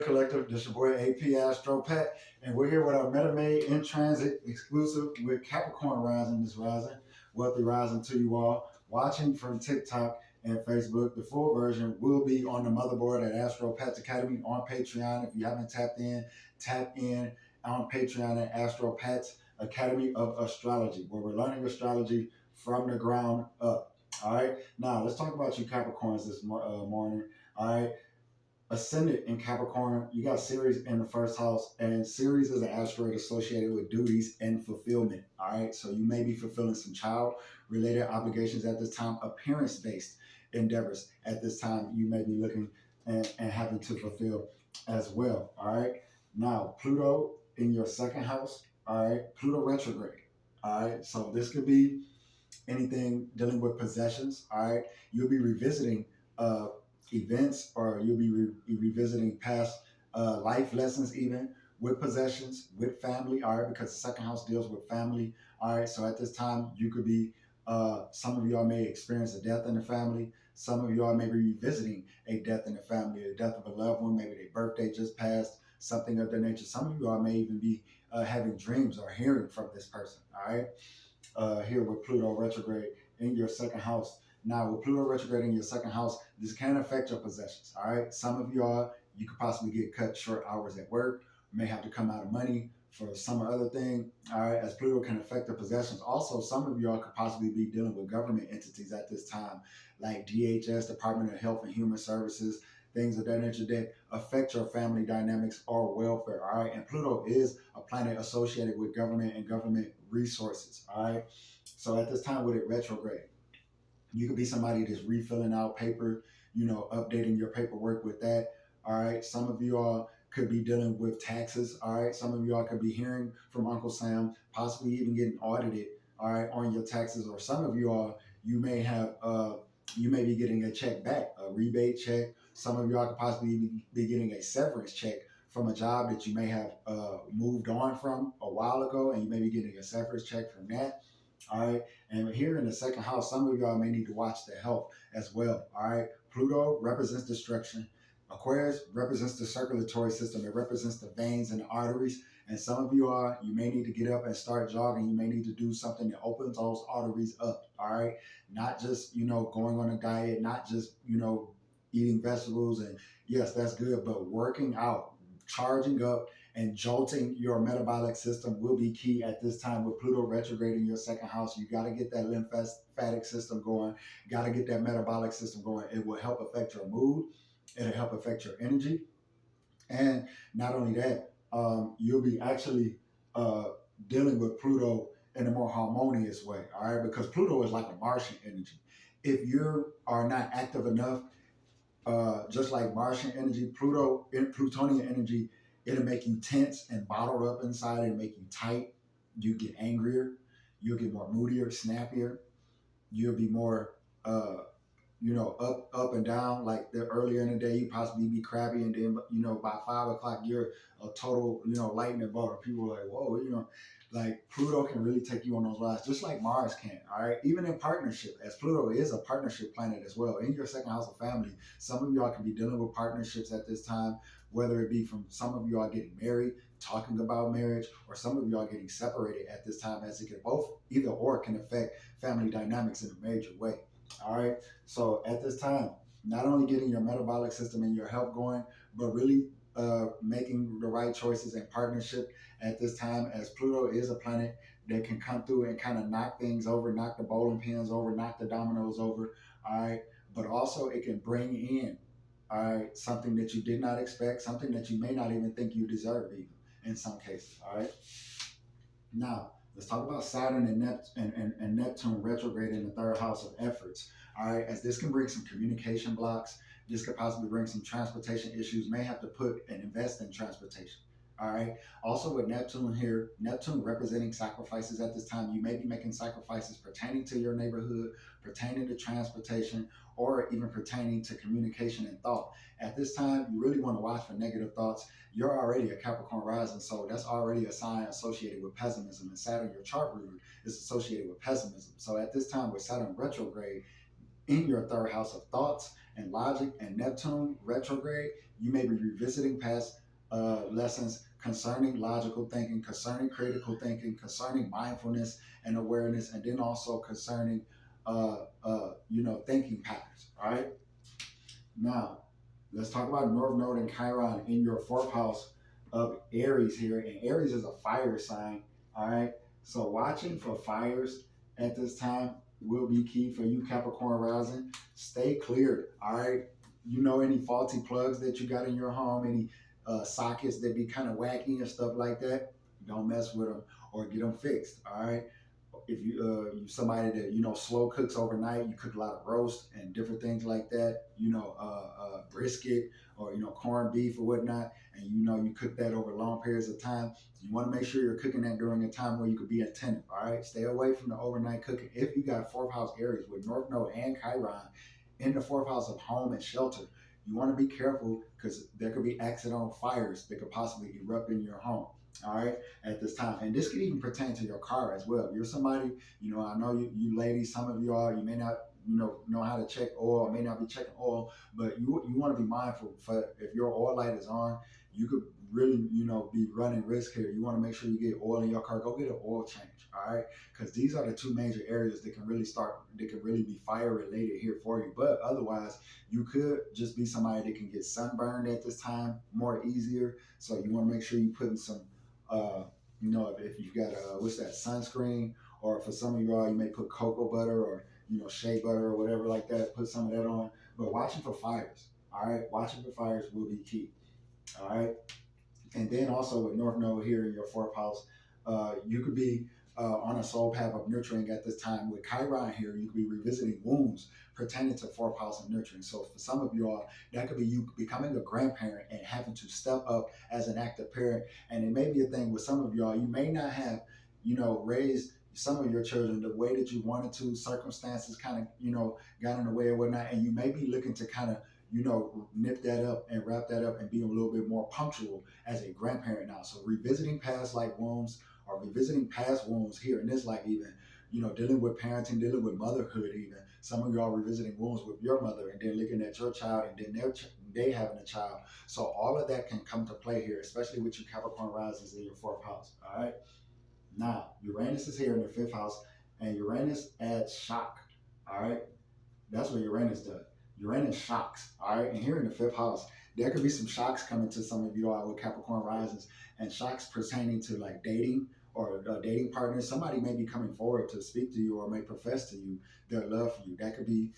Collective. This your boy AP Astro Pat, and we're here with our MetaMade in transit exclusive with Capricorn rising this rising. Wealthy rising to you all. Watching from TikTok and Facebook. The full version will be on the motherboard at Astro Pat Academy on Patreon. If you haven't tapped in, tap in on Patreon at Astro Pat's Academy of Astrology, where we're learning astrology from the ground up. All right. Now let's talk about you Capricorns this morning. All right. Ascendant in Capricorn, you got Ceres in the first house, and Ceres is an asteroid associated with duties and fulfillment. All right, so you may be fulfilling some child related obligations at this time, appearance based endeavors at this time, you may be looking and having to fulfill as well. All right, now Pluto in your second house, all right, Pluto retrograde. All right, so this could be anything dealing with possessions. All right, you'll be revisiting uh, events, or you'll be revisiting past life lessons, even with possessions, with family. All right, because the second house deals with family. All right, so at this time, you could be. Some of y'all may experience a death in the family. Some of y'all may be revisiting a death in the family, a death of a loved one. Maybe their birthday just passed, something of that nature. Some of y'all may even be having dreams or hearing from this person. All right, here with Pluto retrograde in your second house. Now, with Pluto retrograde in your second house, this can affect your possessions. All right, some of y'all, you could possibly get cut short hours at work, may have to come out of money for some other thing. All right, as Pluto can affect the possessions. Also, some of y'all could possibly be dealing with government entities at this time, like DHS, Department of Health and Human Services, things of that nature that affect your family dynamics or welfare. All right, and Pluto is a planet associated with government and government resources. All right, so at this time with it retrograde, you could be somebody that's refilling out paper, updating your paperwork with that. All right, some of you all could be dealing with taxes. All right, some of you all could be hearing from Uncle Sam, possibly even getting audited. All right, on your taxes, or some of you all, you may have you may be getting a check back, a rebate check. Some of y'all could possibly be getting a severance check from a job that you may have moved on from a while ago, and you may be getting a severance check from that. All right, and here in the second house, some of y'all may need to watch the health as well. All right, Pluto represents destruction. Aquarius represents the circulatory system. It represents the veins and the arteries. And some of you are, you may need to get up and start jogging. You may need to do something that opens those arteries up. All right, not just going on a diet, not just eating vegetables. And yes, that's good, but working out, charging up, and jolting your metabolic system will be key at this time with Pluto retrograde in your second house. You got to get that lymphatic system going, got to get that metabolic system going. It will help affect your mood, it'll help affect your energy. And not only that, you'll be actually dealing with Pluto in a more harmonious way, all right? Because Pluto is like a Martian energy. If you are not active enough, just like Martian energy, Plutonian energy, it'll make you tense and bottled up inside. It'll make you tight. You get angrier. You'll get more moodier, snappier. You'll be more, up and down. Like the earlier in the day, you possibly be crabby, and then by 5 o'clock, you're a total, lightning bolt. People are like, whoa, like Pluto can really take you on those rides, just like Mars can. All right, even in partnership, as Pluto is a partnership planet as well. In your second house of family, some of y'all can be dealing with partnerships at this time, whether it be from some of y'all getting married, talking about marriage, or some of y'all getting separated at this time, as it can both either or can affect family dynamics in a major way. All right, so at this time, not only getting your metabolic system and your health going, but really making the right choices in partnership at this time, as Pluto is a planet that can come through and kind of knock things over, knock the bowling pins over, knock the dominoes over. All right, but also it can bring in, all right, something that you did not expect, something that you may not even think you deserve, even in some cases. All right, now let's talk about Saturn and Neptune retrograde in the third house of efforts. All right, as this can bring some communication blocks, this could possibly bring some transportation issues. May have to put and invest in transportation. All right. Also with Neptune here, Neptune representing sacrifices at this time. You may be making sacrifices pertaining to your neighborhood, pertaining to transportation, or even pertaining to communication and thought. At this time, you really want to watch for negative thoughts. You're already a Capricorn rising, so that's already a sign associated with pessimism. And Saturn, your chart ruler, is associated with pessimism. So at this time, with Saturn retrograde in your third house of thoughts and logic, and Neptune retrograde, You may be revisiting past lessons concerning logical thinking, concerning critical thinking, concerning mindfulness and awareness, and then also concerning thinking patterns. All right. Now, let's talk about North Node and Chiron in your fourth house of Aries here. And Aries is a fire sign. All right. So watching for fires at this time will be key for you, Capricorn rising. Stay clear. All right. You know, any faulty plugs that you got in your home, any sockets that be kind of wacky and stuff like that, don't mess with them or get them fixed. All right. If you somebody that slow cooks overnight, you cook a lot of roast and different things like that, brisket or corned beef or whatnot, and you cook that over long periods of time. You want to make sure you're cooking that during a time where you could be attentive. All right, stay away from the overnight cooking. If you got fourth house Aries with North Node and Chiron in the fourth house of home and shelter, you want to be careful because there could be accidental fires that could possibly erupt in your home. All right, at this time, and this could even pertain to your car as well. If you're somebody, I know you ladies, some of you are, you may not know how to check oil, may not be checking oil, but you want to be mindful. For if your oil light is on, you could really be running risk here. You want to make sure you get oil in your car. Go get an oil change. All right, because these are the two major areas that can really be fire related here for you. But otherwise, you could just be somebody that can get sunburned at this time more easier. So you want to make sure you putting some uh, if you got what's that, sunscreen, or for some of you all, you may put cocoa butter or shea butter or whatever like that. Put some of that on. But watching for fires. All right, watching for fires will be key. All right, and then also with North Node here in your fourth house, you could be on a soul path of nurturing at this time. With Chiron here, you could be revisiting wounds pertaining to fourth house of nurturing. So for some of you all, that could be you becoming a grandparent and having to step up as an active parent. And it may be a thing with some of y'all, you may not have, raised some of your children the way that you wanted to. Circumstances kind of, got in the way or whatnot. And you may be looking to kind of nip that up and wrap that up and be a little bit more punctual as a grandparent now. So revisiting past life wounds or revisiting past wounds here in this life, even, dealing with parenting, dealing with motherhood, even. Some of y'all revisiting wounds with your mother and then looking at your child and then they having a child. So all of that can come to play here, especially with you Capricorn risings in your fourth house. All right. Now, Uranus is here in the fifth house, and Uranus adds shock. All right. That's what Uranus does. Uranus shocks. All right. And here in the fifth house, there could be some shocks coming to some of you all with Capricorn risings, and shocks pertaining to like dating or dating partners. Somebody may be coming forward to speak to you or may profess to you their love for you. That could be,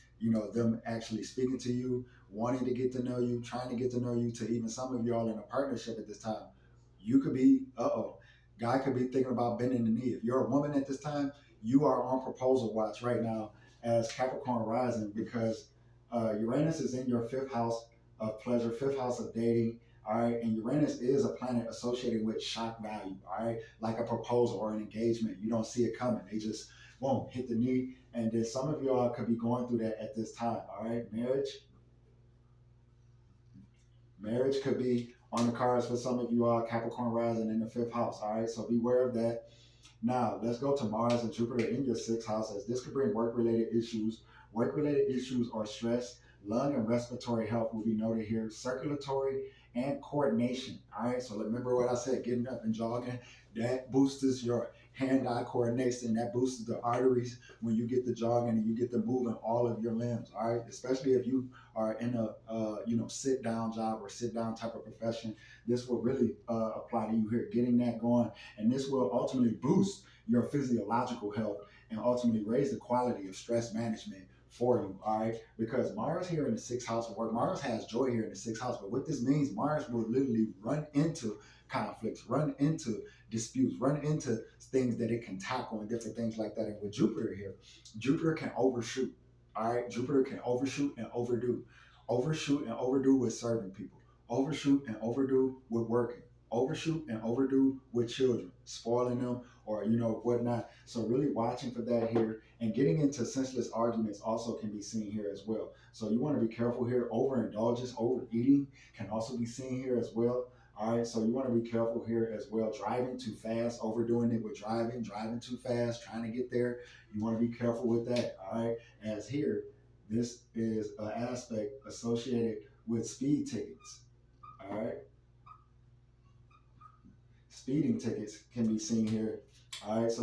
them actually speaking to you, wanting to get to know you, trying to get to know you, to even some of y'all in a partnership at this time. You could be, guy could be thinking about bending the knee. If you're a woman at this time, you are on proposal watch right now as Capricorn rising, because Uranus is in your fifth house of pleasure, fifth house of dating. All right, and Uranus is a planet associated with shock value. All right, like a proposal or an engagement, you don't see it coming. They just won't hit the knee, and then some of y'all could be going through that at this time. All right, marriage could be on the cards for some of you all Capricorn rising in the fifth house. All right, so beware of that. Now, let's go to Mars and Jupiter in your sixth house, as this could bring work-related issues. Work-related issues or stress, lung and respiratory health will be noted here, circulatory and coordination. All right, so remember what I said, getting up and jogging, that boosts your hand-eye coordination, that boosts the arteries when you get the jogging and you get the moving all of your limbs. All right, especially if you are in a sit-down job or sit-down type of profession, this will really apply to you here, getting that going, and this will ultimately boost your physiological health and ultimately raise the quality of stress management for you. All right, because Mars here in the sixth house of work, Mars has joy here in the sixth house, but what this means, Mars will literally run into conflicts, run into disputes, run into things that it can tackle and different things like that. And with Jupiter here, Jupiter can overshoot. All right, Jupiter can overshoot and overdo with serving people, overshoot and overdo with working, overshoot and overdo with children, spoiling them or whatnot. So really watching for that here, and getting into senseless arguments also can be seen here as well. So you want to be careful here. Overindulgence, overeating can also be seen here as well. All right, so you want to be careful here as well. Driving too fast, overdoing it with driving too fast, trying to get there. You want to be careful with that. All right, as here, this is an aspect associated with speed tickets. All right. Speeding tickets can be seen here. All right. So